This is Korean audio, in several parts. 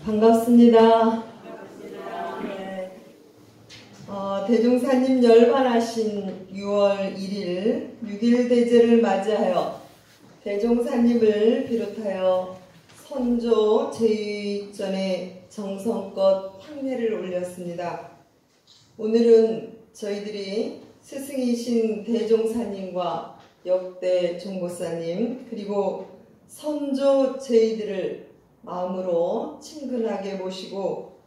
반갑습니다. 네. 대종사님 열반하신 6월 1일 6.1 대제를 맞이하여 대종사님을 비롯하여 선조 제2전에 정성껏 향례를 올렸습니다. 오늘은 저희들이 스승이신 대종사님과 역대 종보사님 그리고 선조 제2들을 마음으로 친근하게 모시고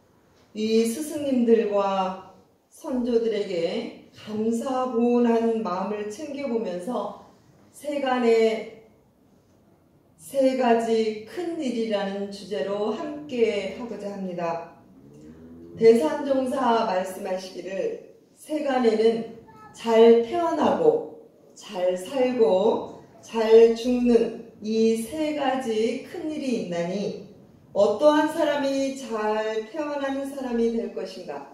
이 스승님들과 선조들에게 감사보온한 마음을 챙겨보면서 세간의 세 가지 큰 일이라는 주제로 함께 하고자 합니다. 대산종사 말씀하시기를 세간에는 잘 태어나고 잘 살고 잘 죽는 이 세 가지 큰 일이 있나니 어떠한 사람이 잘 태어나는 사람이 될 것인가?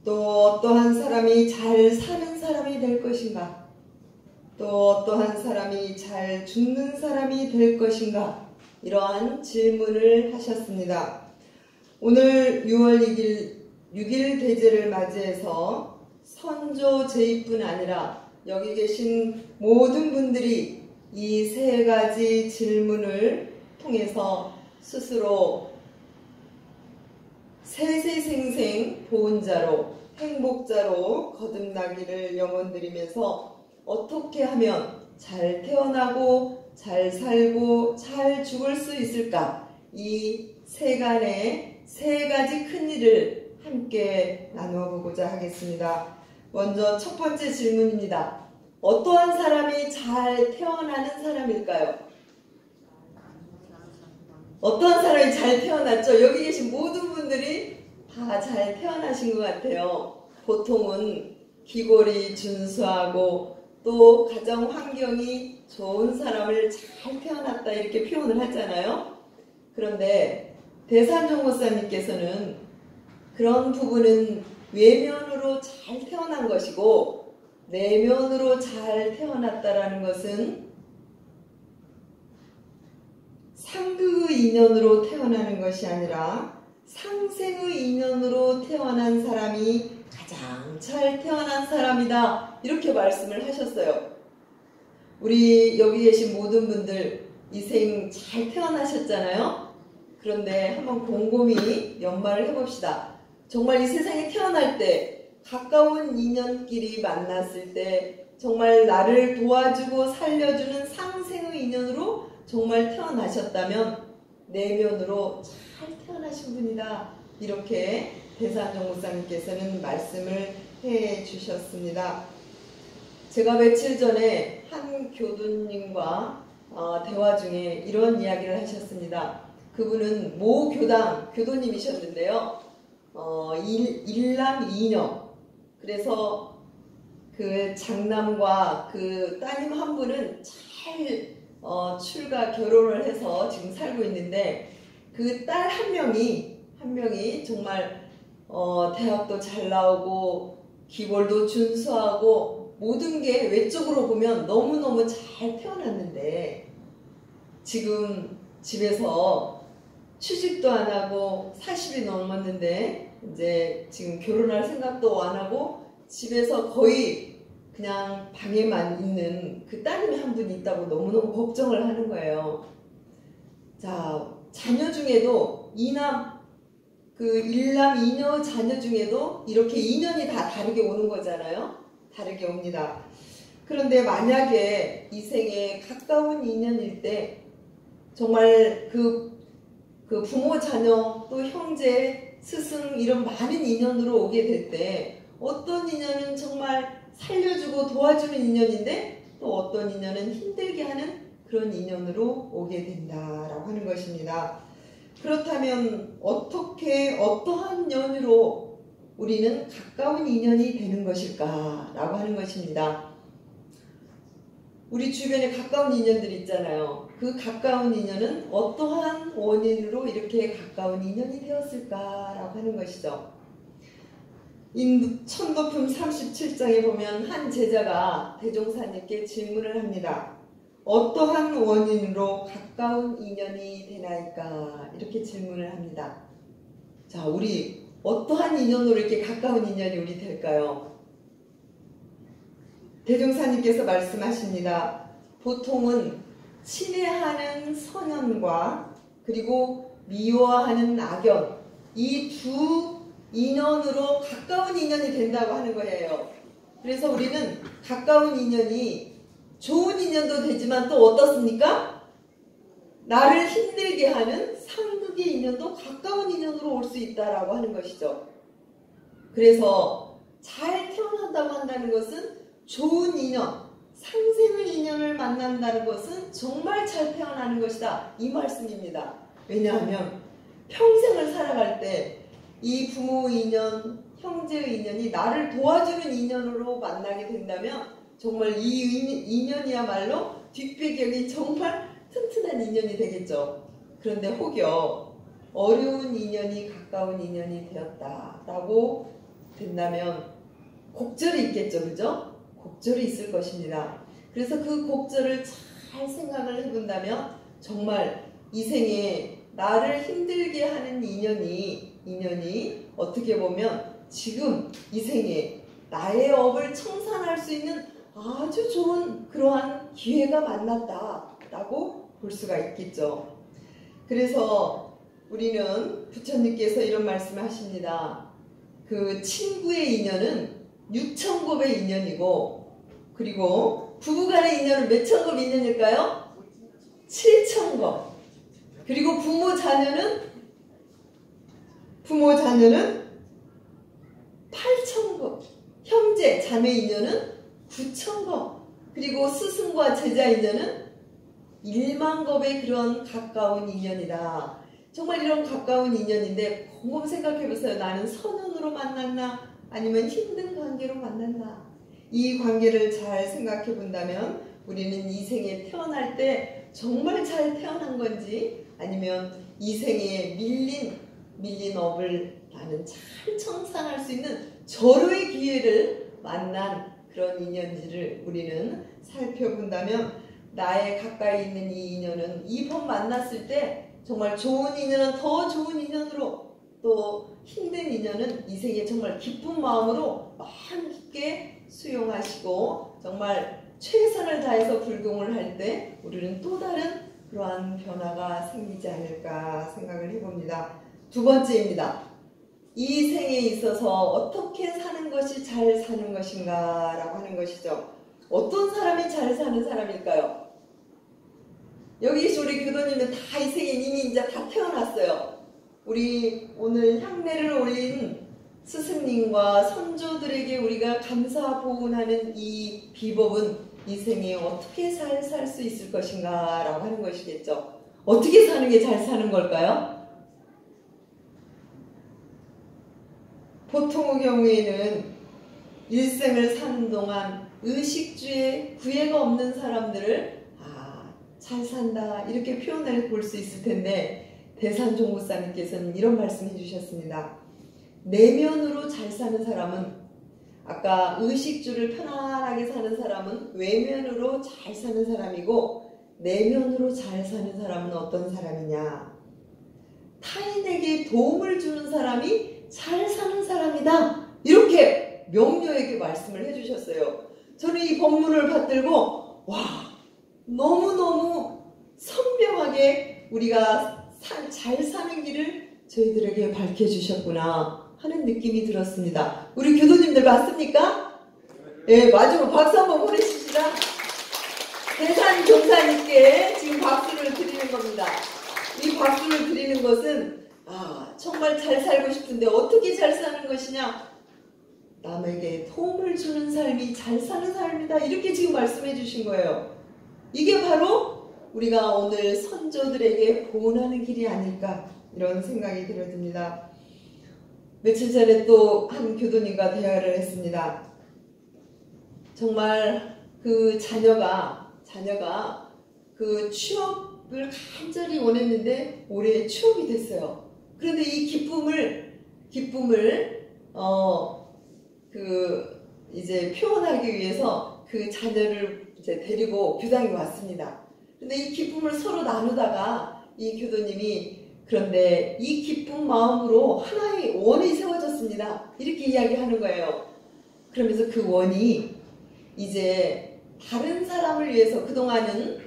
또 어떠한 사람이 잘 사는 사람이 될 것인가? 또 어떠한 사람이 잘 죽는 사람이 될 것인가? 이러한 질문을 하셨습니다. 오늘 6월 6일 대제를 맞이해서 선조 제2뿐 아니라 여기 계신 모든 분들이 이 세 가지 질문을 통해서 스스로 세세생생 보은자로 행복자로 거듭나기를 염원드리면서 어떻게 하면 잘 태어나고 잘 살고 잘 죽을 수 있을까? 이 세간의 세 가지 큰 일을 함께 나누어 보고자 하겠습니다. 먼저 첫 번째 질문입니다. 어떠한 사람이 잘 태어나는 사람일까요? 어떠한 사람이 잘 태어났죠? 여기 계신 모든 분들이 다 잘 태어나신 것 같아요. 보통은 기골이 준수하고 또 가정 환경이 좋은 사람을 잘 태어났다 이렇게 표현을 하잖아요. 그런데 대산종보사님께서는 그런 부분은 외면으로 잘 태어난 것이고 내면으로 잘 태어났다라는 것은 상극의 인연으로 태어나는 것이 아니라 상생의 인연으로 태어난 사람이 가장 잘 태어난 사람이다 이렇게 말씀을 하셨어요. 우리 여기 계신 모든 분들 이 생 잘 태어나셨잖아요. 그런데 한번 곰곰이 연말을 해봅시다. 정말 이 세상에 태어날 때 가까운 인연끼리 만났을 때 정말 나를 도와주고 살려주는 상생의 인연으로 정말 태어나셨다면 내면으로 잘 태어나신 분이다 이렇게 대산종보사님께서는 말씀을 해 주셨습니다. 제가 며칠 전에 한 교도님과 대화 중에 이런 이야기를 하셨습니다. 그분은 모 교당 교도님이셨는데요. 일남 이녀 그래서 그 장남과 그 따님 한 분은 잘 출가 결혼을 해서 지금 살고 있는데 그 딸 한 명이 정말 대학도 잘 나오고 기벌도 준수하고 모든 게 외적으로 보면 너무너무 잘 태어났는데 지금 집에서 취직도 안 하고 40이 넘었는데 이제 지금 결혼할 생각도 안 하고 집에서 거의 그냥 방에만 있는 그 따님이 한 분이 있다고 너무너무 걱정을 하는 거예요. 자, 자녀 중에도 일남 이녀 자녀 중에도 이렇게 인연이 다 다르게 오는 거잖아요. 다르게 옵니다. 그런데 만약에 이 생에 가까운 인연일 때 정말 그 부모 자녀 또 형제 스승 이런 많은 인연으로 오게 될 때 어떤 인연은 정말 살려주고 도와주는 인연인데 또 어떤 인연은 힘들게 하는 그런 인연으로 오게 된다라고 하는 것입니다. 그렇다면 어떠한 연유로 우리는 가까운 인연이 되는 것일까라고 하는 것입니다. 우리 주변에 가까운 인연들이 있잖아요. 그 가까운 인연은 어떠한 원인으로 이렇게 가까운 인연이 되었을까라고 하는 것이죠. 천도품 37장에 보면 한 제자가 대종사님께 질문을 합니다. 어떠한 원인으로 가까운 인연이 되나이까? 이렇게 질문을 합니다. 자, 우리 어떠한 인연으로 이렇게 가까운 인연이 우리 될까요? 대종사님께서 말씀하십니다. 보통은 친애하는 선연과 그리고 미워하는 악연, 이 두 인연으로 가까운 인연이 된다고 하는 거예요. 그래서 우리는 가까운 인연이 좋은 인연도 되지만 또 어떻습니까? 나를 힘들게 하는 상극의 인연도 가까운 인연으로 올 수 있다라고 하는 것이죠. 그래서 잘 태어난다고 한다는 것은 좋은 인연, 상생의 인연을 만난다는 것은 정말 잘 태어나는 것이다. 이 말씀입니다. 왜냐하면 평생을 살아갈 때 이 부모 인연, 형제의 인연이 나를 도와주는 인연으로 만나게 된다면 정말 이 인연이야말로 뒷배경이 정말 튼튼한 인연이 되겠죠. 그런데 혹여 어려운 인연이 가까운 인연이 되었다라고 된다면 곡절이 있겠죠. 그죠? 곡절이 있을 것입니다. 그래서 그 곡절을 잘 생각을 해본다면 정말 이 생에 나를 힘들게 하는 인연이 어떻게 보면 지금 이 생에 나의 업을 청산할 수 있는 아주 좋은 그러한 기회가 만났다라고 볼 수가 있겠죠. 그래서 우리는 부처님께서 이런 말씀을 하십니다. 그 친구의 인연은 6천곱의 인연이고, 그리고 부부간의 인연은 몇 천곱 인연일까요? 7천곱. 그리고 부모 자녀는 8천곱. 형제 자매 인연은 9천곱. 그리고 스승과 제자 인연은 1만곱의 그런 가까운 인연이다. 정말 이런 가까운 인연인데 곰곰 생각해보세요. 나는 선언으로 만났나 아니면 힘든 관계로 만났나. 이 관계를 잘 생각해 본다면 우리는 이 생에 태어날 때 정말 잘 태어난 건지, 아니면 이 생에 밀린 업을 나는 잘 청산할 수 있는 절호의 기회를 만난 그런 인연지를 우리는 살펴본다면, 나의 가까이 있는 이 인연은 이번 만났을 때 정말 좋은 인연은 더 좋은 인연으로, 또 힘든 인연은 이 생에 정말 기쁜 마음으로 마음 깊게 수용하시고 정말 최선을 다해서 불공을 할 때 우리는 또 다른 그러한 변화가 생기지 않을까 생각을 해봅니다. 두 번째입니다. 이 생에 있어서 어떻게 사는 것이 잘 사는 것인가 라고 하는 것이죠. 어떤 사람이 잘 사는 사람일까요? 여기 우리 교도님은 다 이 생에 이미 이제 다 태어났어요. 우리 오늘 향례를 올린 스승님과 선조들에게 우리가 감사 보훈하는 이 비법은 이 생에 어떻게 잘 살 수 있을 것인가 라고 하는 것이겠죠. 어떻게 사는 게 잘 사는 걸까요? 보통의 경우에는 일생을 사는 동안 의식주에 구애가 없는 사람들을 잘 산다 이렇게 표현을 볼 수 있을 텐데, 대산종부사님께서는 이런 말씀 해주셨습니다. 내면으로 잘 사는 사람은, 아까 의식주를 편안하게 사는 사람은 외면으로 잘 사는 사람이고, 내면으로 잘 사는 사람은 어떤 사람이냐, 타인에게 도움을 주는 사람이 잘 사는 사람이다, 이렇게 명료하게 말씀을 해주셨어요. 저는 이 법문을 받들고 너무너무 선명하게 우리가 잘 사는 길을 저희들에게 밝혀주셨구나 하는 느낌이 들었습니다. 우리 교도님들 맞습니까? 네, 마지막 박수 한번 보내주시다. 대산 경사님께 지금 박수를 드리는 겁니다. 이 박수를 드리는 것은 정말 잘 살고 싶은데 어떻게 잘 사는 것이냐, 남에게 도움을 주는 삶이 잘 사는 삶이다, 이렇게 지금 말씀해 주신 거예요. 이게 바로 우리가 오늘 선조들에게 보훈하는 길이 아닐까, 이런 생각이 들어집니다. 며칠 전에 또 한 교도님과 대화를 했습니다. 정말 그 자녀가 그 취업을 간절히 원했는데 올해 취업이 됐어요. 그런데 이 기쁨을 이제 표현하기 위해서 그 자녀를 이제 데리고 교당에 왔습니다. 근데 이 기쁨을 서로 나누다가 이 교도님이 그런데 이 기쁜 마음으로 하나의 원이 세워졌습니다. 이렇게 이야기하는 거예요. 그러면서 그 원이 이제 다른 사람을 위해서 그동안은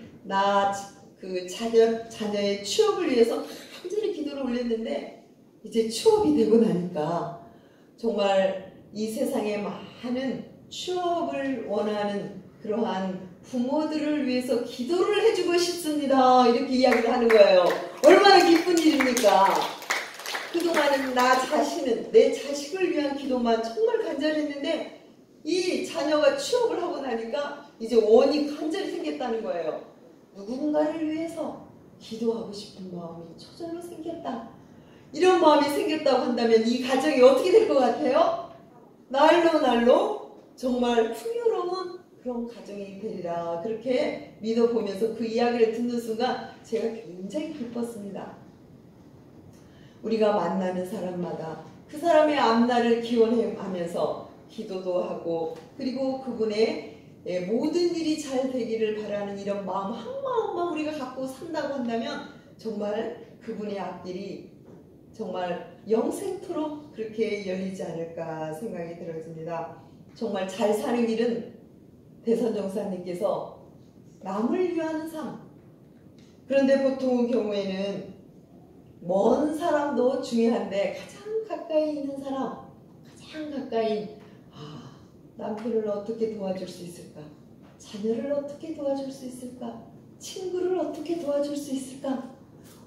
그 자녀의 취업을 위해서 간절히 기도를 올렸는데 이제 취업이 되고 나니까 정말 이 세상에 많은 취업을 원하는 그러한 부모들을 위해서 기도를 해주고 싶습니다. 이렇게 이야기를 하는 거예요. 얼마나 기쁜 일입니까? 그동안은 나 자신은 내 자식을 위한 기도만 정말 간절했는데 이 자녀가 취업을 하고 나니까 이제 원이 간절히 생겼다는 거예요. 누군가를 위해서 기도하고 싶은 마음이 저절로 생겼다. 이런 마음이 생겼다고 한다면 이 가정이 어떻게 될 것 같아요? 날로 정말 풍요로운 그런 가정이 되리라. 그렇게 믿어보면서 그 이야기를 듣는 순간 제가 굉장히 기뻤습니다. 우리가 만나는 사람마다 그 사람의 앞날을 기원하면서 기도도 하고 그리고 그분의 모든 일이 잘 되기를 바라는 이런 마음 한 마음만 우리가 갖고 산다고 한다면 정말 그분의 앞길이 정말 영생토록 그렇게 열리지 않을까 생각이 들어집니다. 정말 잘 사는 길은 대선정사님께서 남을 위하는 삶. 그런데 보통 경우에는 먼 사람도 중요한데 가장 가까이 있는 사람, 가장 가까이 남편을 어떻게 도와줄 수 있을까? 자녀를 어떻게 도와줄 수 있을까? 친구를 어떻게 도와줄 수 있을까?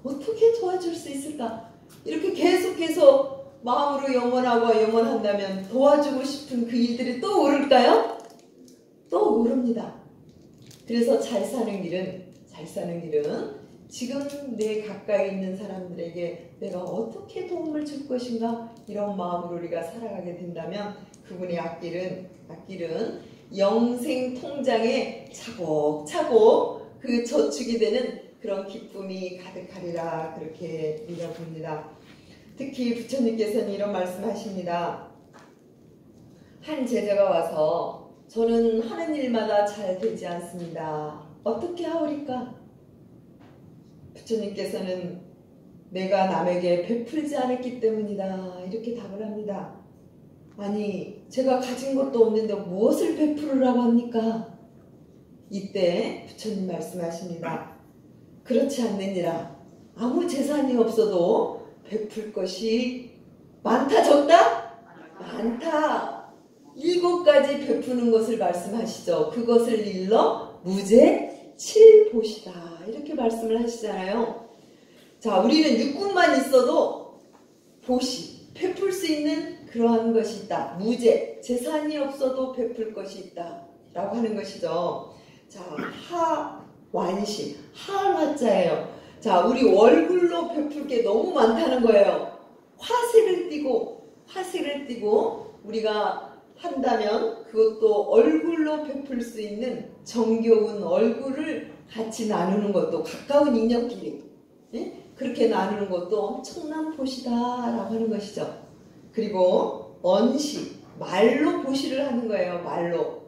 어떻게 도와줄 수 있을까? 이렇게 계속해서 마음으로 영원한다면 도와주고 싶은 그 일들이 또 오를까요? 또 오릅니다. 그래서 잘 사는 길은 지금 내 가까이 있는 사람들에게 내가 어떻게 도움을 줄 것인가 이런 마음으로 우리가 살아가게 된다면 그분의 앞길은 영생 통장에 차곡차곡 그 저축이 되는 그런 기쁨이 가득하리라 그렇게 믿어봅니다. 특히 부처님께서는 이런 말씀하십니다. 한 제자가 와서 저는 하는 일마다 잘 되지 않습니다. 어떻게 하오리까? 부처님께서는 내가 남에게 베풀지 않았기 때문이다 이렇게 답을 합니다. 아니 제가 가진 것도 없는데 무엇을 베풀으라고 합니까? 이때 부처님 말씀하십니다. 그렇지 않느니라. 아무 재산이 없어도 베풀 것이 많다 적다? 많다. 7가지 베푸는 것을 말씀하시죠. 그것을 일러 무제 7보시다 이렇게 말씀을 하시잖아요. 자, 우리는 육군만 있어도 보시, 베풀 수 있는 그러한 것이 있다. 무제, 재산이 없어도 베풀 것이 있다 라고 하는 것이죠. 자, 하완시, 하한화자예요. 자, 우리 얼굴로 베풀 게 너무 많다는 거예요. 화색을 띠고 우리가 한다면 그것도 얼굴로 베풀 수 있는 정겨운 얼굴을 같이 나누는 것도 가까운 인연끼리 그렇게 나누는 것도 엄청난 보시다 라고 하는 것이죠. 그리고 언시, 말로 보시를 하는 거예요. 말로.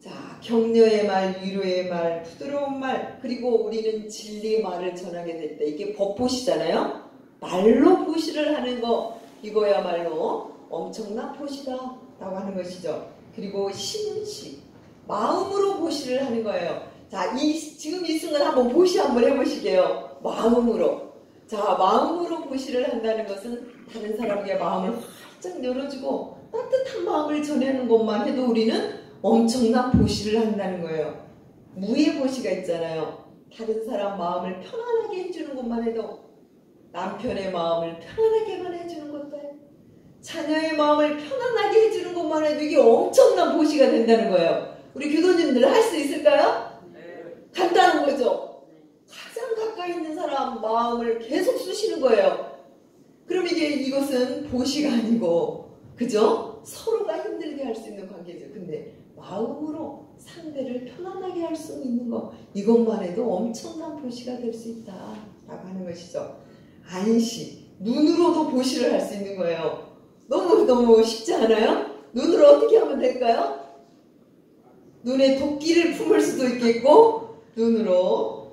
자, 격려의 말, 위로의 말, 부드러운 말, 그리고 우리는 진리의 말을 전하게 될 때 이게 법보시잖아요. 말로 보시를 하는 거 이거야말로 엄청난 보시다 라고 하는 것이죠. 그리고 심시, 마음으로 보시를 하는 거예요. 자, 지금 이 순간 한번 보시 한번 해보시게요. 마음으로. 자, 마음으로 보시를 한다는 것은 다른 사람에게 마음을 활짝 열어주고 따뜻한 마음을 전하는 것만 해도 우리는 엄청난 보시를 한다는 거예요. 무의 보시가 있잖아요. 다른 사람 마음을 편안하게 해주는 것만 해도 남편의 마음을 편안하게만 해주는 것도 해요. 자녀의 마음을 편안하게 해주는 것만 해도 이게 엄청난 보시가 된다는 거예요. 우리 교도님들 할 수 있을까요? 간단한 거죠. 가장 가까이 있는 사람 마음을 계속 쑤시는 거예요. 그럼 이것은 보시가 아니고 그죠? 서로가 힘들게 할 수 있는 관계죠. 근데 마음으로 상대를 편안하게 할 수 있는 거 이것만 해도 엄청난 보시가 될 수 있다 라고 하는 것이죠. 안시, 눈으로도 보시를 할 수 있는 거예요. 너무 쉽지 않아요? 눈으로 어떻게 하면 될까요? 눈에 도끼를 품을 수도 있겠고 눈으로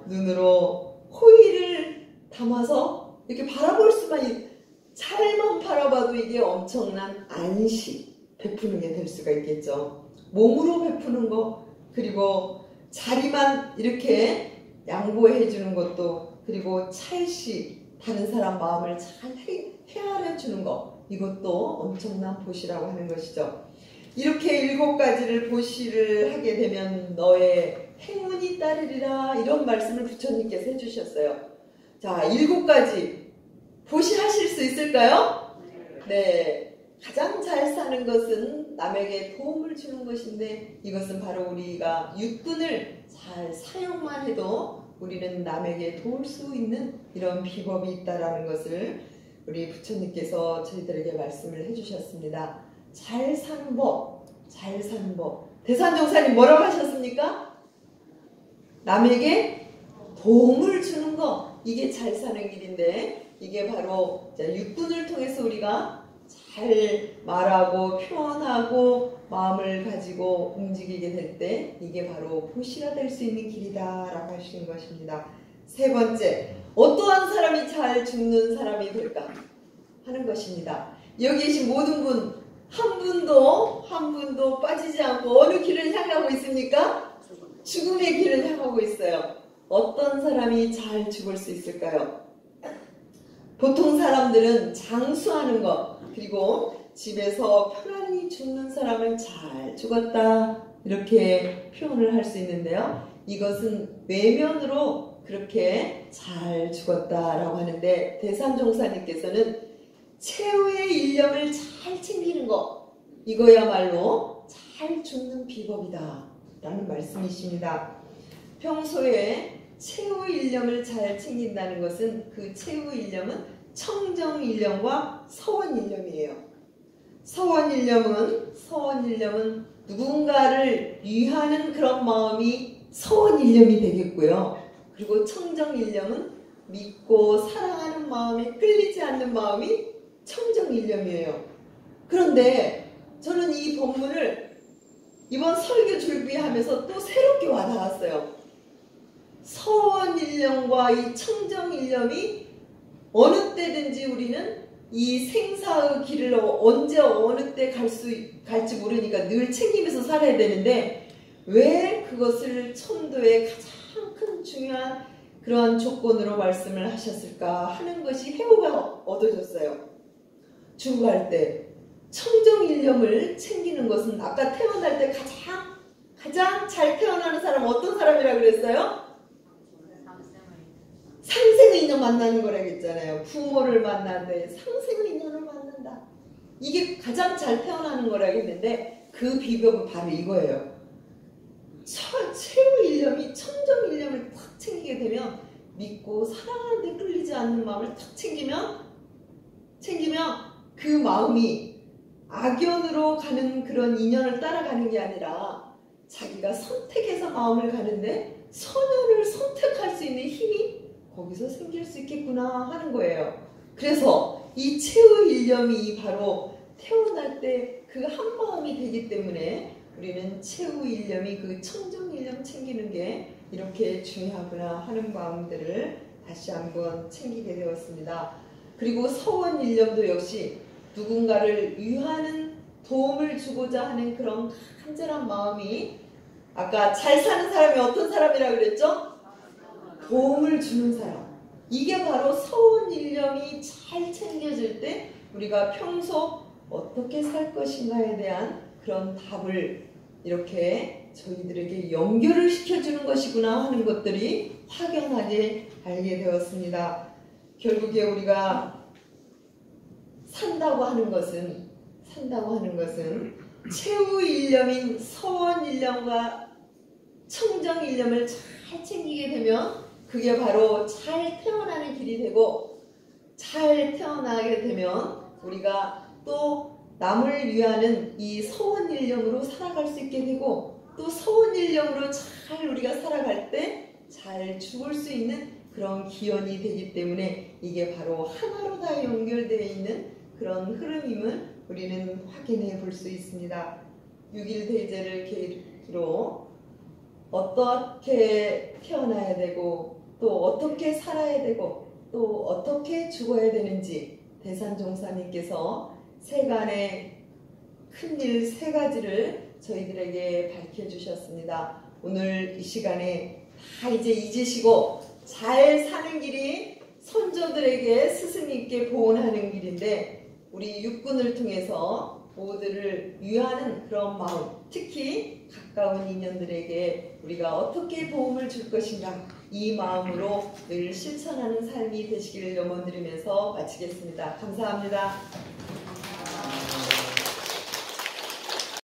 호의를 담아서 이렇게 바라볼 수만 잘만 바라봐도 이게 엄청난 안식 베푸는 게 될 수가 있겠죠. 몸으로 베푸는 거, 그리고 자리만 이렇게 양보해 주는 것도, 그리고 찰식 다른 사람 마음을 잘 헤아려 주는 거, 이것도 엄청난 보시라고 하는 것이죠. 이렇게 7가지를 보시를 하게 되면 너의 행운이 따르리라, 이런 말씀을 부처님께서 해주셨어요. 자, 7가지 보시하실 수 있을까요? 네. 가장 잘 사는 것은 남에게 도움을 주는 것인데, 이것은 바로 우리가 육군을 잘 사용만 해도 우리는 남에게 도울 수 있는 이런 비법이 있다라는 것을 우리 부처님께서 저희들에게 말씀을 해주셨습니다. 잘 사는 법, 잘 사는 법. 대산종사님 뭐라고 하셨습니까? 남에게 도움을 주는 거, 이게 잘 사는 길인데, 이게 바로 육군을 통해서 우리가 잘 말하고 표현하고 마음을 가지고 움직이게 될 때 이게 바로 보시가 될 수 있는 길이다 라고 하시는 것입니다. 3번째, 어떠한 사람이 잘 죽는 사람이 될까 하는 것입니다. 여기 계신 모든 분, 한 분도 빠지지 않고 어느 길을 향하고 있습니까? 죽음의 길을 향하고 있어요. 어떤 사람이 잘 죽을 수 있을까요? 보통 사람들은 장수하는 것, 그리고 집에서 편안히 죽는 사람을 잘 죽었다, 이렇게 표현을 할 수 있는데요. 이것은 외면으로 그렇게 잘 죽었다라고 하는데, 대산종사님께서는 최후의 일념을 잘 챙기는 것, 이거야말로 잘 죽는 비법이다 라는 말씀이십니다. 평소에 최후 일념을 잘 챙긴다는 것은, 그 최후 일념은 청정일념과 서원일념이에요. 서원일념은 누군가를 위하는 그런 마음이 서원일념이 되겠고요. 그리고 청정일념은 믿고 사랑하는 마음이, 끌리지 않는 마음이 청정일념이에요. 그런데 저는 이 본문을 이번 설교 준비하면서 또 새롭게 와닿았어요. 서원일념과 이 청정일념이 어느 때든지 우리는 이 생사의 길을 언제 어느 때 갈지 모르니까 늘 챙기면서 살아야 되는데, 왜 그것을 천도의 가장 큰 중요한 그러한 조건으로 말씀을 하셨을까 하는 것이 해오가 얻어졌어요. 죽어갈 때 청정일념을 챙기는 것은, 아까 태어날 때 가장 잘 태어나는 사람은 어떤 사람이라고 그랬어요? 상생의 인연 만나는 거라고 했잖아요. 부모를 만나는데 상생의 인연을 만난다. 이게 가장 잘 태어나는 거라고 했는데, 그 비법은 바로 이거예요. 최후 일념이 천정 일념을 탁 챙기게 되면, 믿고 사랑하는데 끌리지 않는 마음을 탁 챙기면 그 마음이 악연으로 가는 그런 인연을 따라가는 게 아니라, 자기가 선택해서 마음을 가는데 선연을 선택할 수 있는 힘이 거기서 생길 수 있겠구나 하는 거예요. 그래서 이 최후 일념이 바로 태어날 때 그 한 마음이 되기 때문에, 우리는 최후 일념이 그 청정 일념 챙기는 게 이렇게 중요하구나 하는 마음들을 다시 한번 챙기게 되었습니다. 그리고 서원 일념도 역시 누군가를 위하는, 도움을 주고자 하는 그런 간절한 마음이, 아까 잘 사는 사람이 어떤 사람이라고 그랬죠? 도움을 주는 사람. 이게 바로 서원일념이 잘 챙겨질 때 우리가 평소 어떻게 살 것인가에 대한 그런 답을 이렇게 저희들에게 연결을 시켜주는 것이구나 하는 것들이 확연하게 알게 되었습니다. 결국에 우리가 산다고 하는 것은 최후일념인 서원일념과 청정일념을 잘 챙기게 되면, 그게 바로 잘 태어나는 길이 되고, 잘 태어나게 되면 우리가 또 남을 위하는 이 서원일념으로 살아갈 수 있게 되고, 또 서원일념으로 잘 우리가 살아갈 때 잘 죽을 수 있는 그런 기원이 되기 때문에, 이게 바로 하나로 다 연결되어 있는 그런 흐름임을 우리는 확인해 볼 수 있습니다. 6일 대제를 계기로 어떻게 태어나야 되고 또 어떻게 살아야 되고 또 어떻게 죽어야 되는지 대산종사님께서 세간의 큰일 세 가지를 저희들에게 밝혀주셨습니다. 오늘 이 시간에 다 이제 잊으시고 잘 사는 길이 선조들에게 스승님께 보온하는 길인데 우리 육군을 통해서 모두를 위하는 그런 마음, 특히 가까운 인연들에게 우리가 어떻게 도움을 줄 것인가 이 마음으로 늘 실천하는 삶이 되시기를 염원드리면서 마치겠습니다. 감사합니다.